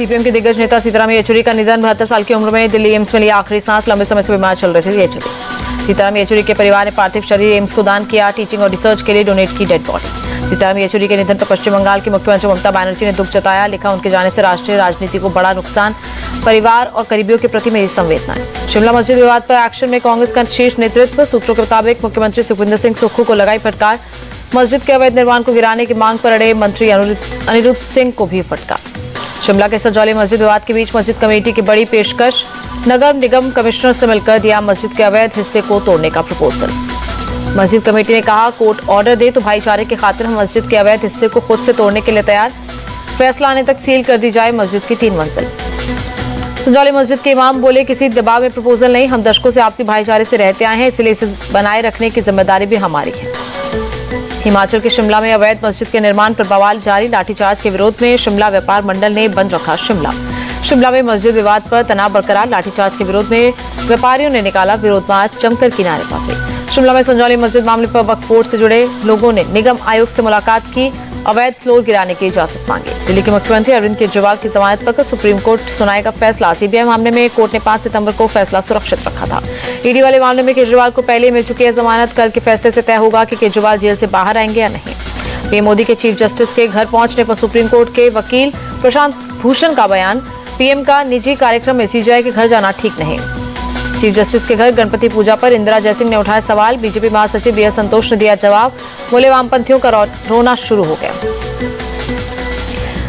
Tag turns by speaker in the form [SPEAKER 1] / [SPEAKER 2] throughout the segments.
[SPEAKER 1] CPM के दिग्गज नेता सीताराम येचुरी का निधन। 72 साल की उम्र में दिल्ली एम्स में लिया आखिरी सांस। लंबे समय से बीमार चल रहे थे येचुरी। सीताराम येचुरी के परिवार ने पार्थिव शरीर एम्स को दान किया। टीचिंग और रिसर्च के लिए डोनेट की डेड बॉडी। सीताराम येचुरी के निधन पर पश्चिम बंगाल की मुख्यमंत्री ममता बनर्जी ने दुख जताया। लिखा, उनके जाने से राष्ट्रीय राजनीति को बड़ा नुकसान। परिवार और करीबियों के प्रति मेरी संवेदनाएं। शिमला मस्जिद विवाद पर एक्शन में कांग्रेस का शीर्ष नेतृत्व। सूत्रों के मुताबिक मुख्यमंत्री सुखविंदर सिंह सुक्खू को लगाई फटकार। मस्जिद के अवैध निर्माण को गिराने की मांग पर अड़े मंत्री अनिरुद्ध सिंह को भी फटकार। शिमला के सजौली मस्जिद विवाद के बीच मस्जिद कमेटी की बड़ी पेशकश। नगर निगम कमिश्नर से मिलकर दिया मस्जिद के अवैध हिस्से को तोड़ने का प्रपोजल। मस्जिद कमेटी ने कहा, कोर्ट ऑर्डर दे तो भाईचारे की खातिर हम मस्जिद के अवैध हिस्से को खुद से तोड़ने के लिए तैयार। फैसला आने तक सील कर दी जाए मस्जिद की 3 मंजिल। सजौली मस्जिद के इमाम बोले, किसी दबाव में प्रपोजल नहीं, हम दशकों से आपसी भाईचारे से रहते आए हैं, इसलिए इसे बनाए रखने की जिम्मेदारी भी हमारी है। हिमाचल के शिमला में अवैध मस्जिद के निर्माण पर बवाल जारी। लाठीचार्ज के विरोध में शिमला व्यापार मंडल ने बंद रखा शिमला में मस्जिद विवाद पर तनाव बरकरार। लाठीचार्ज के विरोध में व्यापारियों ने निकाला विरोध मार्च। जमकर किनारे पासे। शिमला में संजौली मस्जिद मामले पर वक्फ बोर्ड से जुड़े लोगों ने निगम आयुक्त से मुलाकात की। अवैध फ्लोर गिराने की इजाजत मांगी। दिल्ली के मुख्यमंत्री अरविंद केजरीवाल की जमानत पर सुप्रीम कोर्ट सुनाएगा फैसला। सीबीआई मामले में कोर्ट ने 5 सितंबर को फैसला सुरक्षित रखा था। ईडी वाले मामले में केजरीवाल को पहले मिल चुकी है जमानत। कल के फैसले से तय होगा कि केजरीवाल जेल से बाहर आएंगे या नहीं। पीएम मोदी के चीफ जस्टिस के घर पहुंचने पर सुप्रीम कोर्ट के वकील प्रशांत भूषण का बयान। पीएम का निजी कार्यक्रम में सीजेआई के घर जाना ठीक नहीं। चीफ जस्टिस के घर गणपति पूजा पर इंदिरा जयसिंह ने उठाया सवाल। बीजेपी महासचिव बीएल संतोष ने दिया जवाब। बोले, वामपंथियों का रोना शुरू हो गया।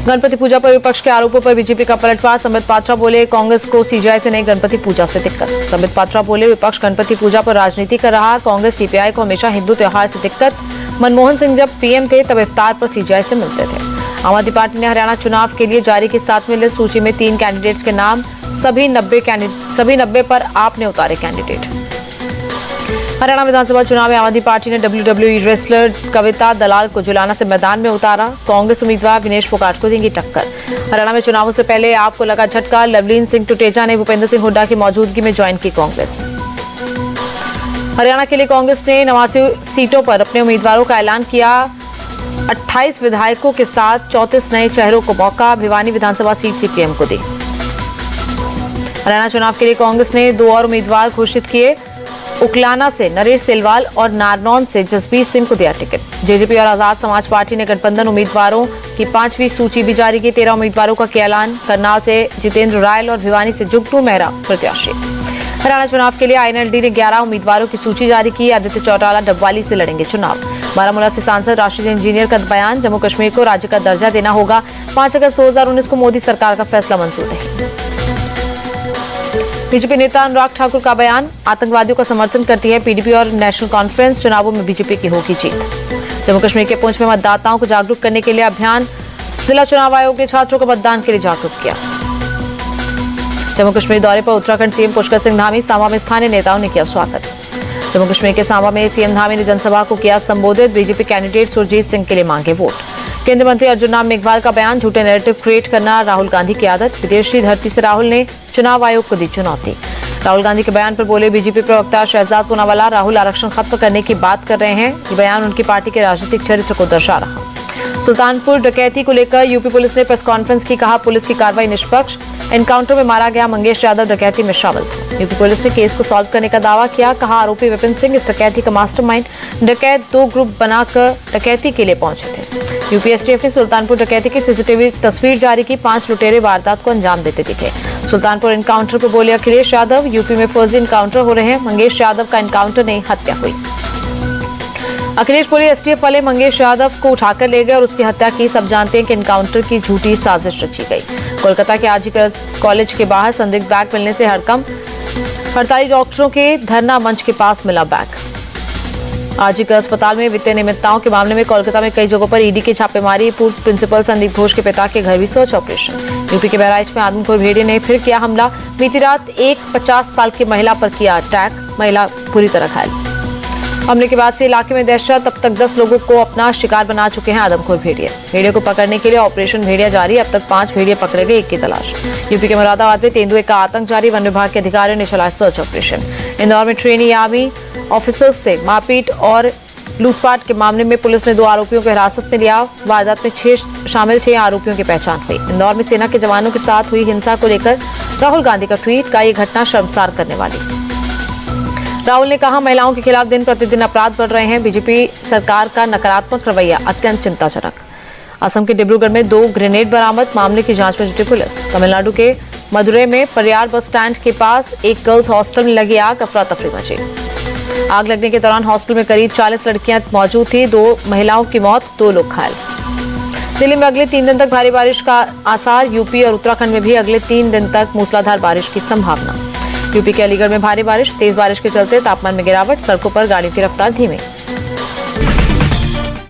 [SPEAKER 1] गणपति पूजा पर विपक्ष के आरोपों पर बीजेपी का पलटवार। संबित पात्रा बोले, कांग्रेस को सीजेआई से नहीं गणपति पूजा से दिक्कत। संबित पात्रा बोले, विपक्ष गणपति पूजा पर राजनीति कर रहा। कांग्रेस सीपीआई को हमेशा हिंदू त्योहार से दिक्कत। मनमोहन सिंह जब पीएम थे तब इफ्तार पर सीजेआई से मिलते थे। आम आदमी पार्टी ने हरियाणा चुनाव के लिए जारी की 7वीं लिस्ट। सूची में 3 कैंडिडेट्स के नाम। सभी 90 पर आपने उतारे कैंडिडेट। हरियाणा विधानसभा चुनाव में आम आदमी पार्टी ने WWE रेसलर कविता दलाल को जुलाना से मैदान में उतारा। कांग्रेस उम्मीदवार विनेश फोगाट को देंगी टक्कर। हरियाणा में चुनावों से पहले आपको लगा झटका। लवलीन सिंह टुटेजा ने भूपेंद्र सिंह हुड्डा की मौजूदगी में ज्वाइन की कांग्रेस। हरियाणा के लिए कांग्रेस ने 89 सीटों पर अपने उम्मीदवारों का ऐलान किया। 28 विधायकों के साथ 34 नए चेहरों को मौका। भिवानी विधानसभा सीट सीपीएम को दी। हरियाणा चुनाव के लिए कांग्रेस ने 2 और उम्मीदवार घोषित किए। उकलाना से नरेश सेलवाल और नारनौल से जसबीर सिंह को दिया टिकट। जेजेपी और आजाद समाज पार्टी ने गठबंधन उम्मीदवारों की 5वीं सूची भी जारी की। 13 उम्मीदवारों का किया ऐलान। करनाल से जितेंद्र रायल और भिवानी से जुगनू मेहरा प्रत्याशी। हरियाणा चुनाव के लिए आईएनएलडी ने 11 उम्मीदवारों की सूची जारी की। आदित्य चौटाला डबवाली से लड़ेंगे चुनाव। बारामूला से सांसद राष्ट्रीय इंजीनियर का बयान। जम्मू कश्मीर को राज्य का दर्जा देना होगा। 5 अगस्त 2019 को मोदी सरकार का फैसला मंजूर नहीं। बीजेपी नेता अनुराग ठाकुर का बयान। आतंकवादियों का समर्थन करती है पीडीपी और नेशनल कॉन्फ्रेंस। चुनावों में बीजेपी की होगी जीत। जम्मू कश्मीर के पुंछ में मतदाताओं को जागरूक करने के लिए अभियान। जिला चुनाव आयोग ने छात्रों को मतदान के लिए जागरूक किया। जम्मू कश्मीर दौरे पर उत्तराखंड सीएम पुष्कर सिंह धामी। सांबा में स्थानीय नेताओं ने किया स्वागत। जम्मू कश्मीर के सांबा में सीएम धामी ने जनसभा को किया संबोधित। बीजेपी कैंडिडेट सुरजीत सिंह के लिए मांगे वोट। केंद्रीय मंत्री अर्जुन राम मेघवाल का बयान। झूठे नैरेटिव क्रिएट करना राहुल गांधी की आदत। विदेशी धरती से राहुल ने चुनाव आयोग को दी चुनौती। राहुल गांधी के बयान पर बोले बीजेपी प्रवक्ता शहजाद पूनावाला, राहुल आरक्षण खत्म करने की बात कर रहे हैं। ये बयान उनकी पार्टी के राजनीतिक चरित्र को दर्शा रहा। सुल्तानपुर डकैती को लेकर यूपी पुलिस ने प्रेस कॉन्फ्रेंस की। कहा, पुलिस की कार्रवाई निष्पक्ष। एनकाउंटर में मारा गया मंगेश यादव डकैती में शामिल था। यूपी पुलिस ने केस को सॉल्व करने का दावा किया। कहा, आरोपी विपिन सिंह इस डकैती का मास्टरमाइंड। डकैत 2 ग्रुप बनाकर डकैती के लिए पहुंचे थे। यूपी एसटीएफ ने सुल्तानपुर डकैती की सीसीटीवी तस्वीर जारी की। 5 लुटेरे वारदात को अंजाम देते दिखे। सुल्तानपुर एनकाउंटर पर बोले अखिलेश यादव, यूपी में फर्जी एनकाउंटर हो रहे हैं। मंगेश यादव का एनकाउंटर नहीं, हत्या हुई। अखिलेश बोले एसटीएफ वाले मंगेश यादव को उठाकर ले गए और उसकी हत्या की। सब जानते हैं कि एनकाउंटर की झूठी साजिश रची गई। कोलकाता के आरजी कॉलेज के बाहर संदिग्ध बैग मिलने से हड़कंप। 48 डॉक्टरों के धरना मंच के पास मिला बैग। आरजी अस्पताल में वित्तीय नियमितताओं के मामले में कोलकाता में कई जगहों पर ईडी की छापेमारी। पूर्व प्रिंसिपल संदीप घोष के पिता के घर भी सर्च ऑपरेशन। यूपी के बहराइच में आदमखोर भेड़िए ने फिर किया हमला। बीती रात एक 50 साल की महिला पर किया अटैक। महिला पूरी तरह घायल। हमले के बाद से इलाके में दहशत। अब तक 10 लोगों को अपना शिकार बना चुके हैं आदमखोर भेड़िए। भेड़िए को पकड़ने के लिए ऑपरेशन भेड़िया जारी। अब तक 5 भेड़िए पकड़े गए, 1 की तलाश। यूपी के मुरादाबाद में तेंदुए का आतंक जारी। वन विभाग के अधिकारियों ने चलाया सर्च ऑपरेशन। इंदौर में ट्रेनी आर्मी ऑफिसर्स से मारपीट और लूटपाट के मामले में पुलिस ने 2 आरोपियों को हिरासत में लिया। वारदात में शामिल 6 आरोपियों की पहचान हुई। इंदौर में सेना के जवानों के साथ हुई हिंसा को लेकर राहुल गांधी का ट्वीट का ये घटना शर्मसार करने वाली। राहुल ने कहा, महिलाओं के खिलाफ दिन प्रतिदिन अपराध बढ़ रहे हैं। बीजेपी सरकार का नकारात्मक रवैया अत्यंत चिंताजनक। असम के डिब्रूगढ़ में 2 ग्रेनेड बरामद, मामले की जांच में जुटी पुलिस। तमिलनाडु के मदुरै में परियार बस स्टैंड के पास एक गर्ल्स हॉस्टल में लगी आग, अफरा तफरी मची। आग लगने के दौरान हॉस्टल में करीब 40 लड़कियां मौजूद थी। 2 महिलाओं की मौत, 2 लोग घायल। दिल्ली में अगले 3 दिन तक भारी बारिश का आसार। यूपी और उत्तराखंड में भी अगले 3 दिन तक मूसलाधार बारिश की संभावना। यूपी के अलीगढ़ में भारी बारिश, तेज बारिश के चलते तापमान में गिरावट, सड़कों पर गाड़ियों की रफ्तार धीमी।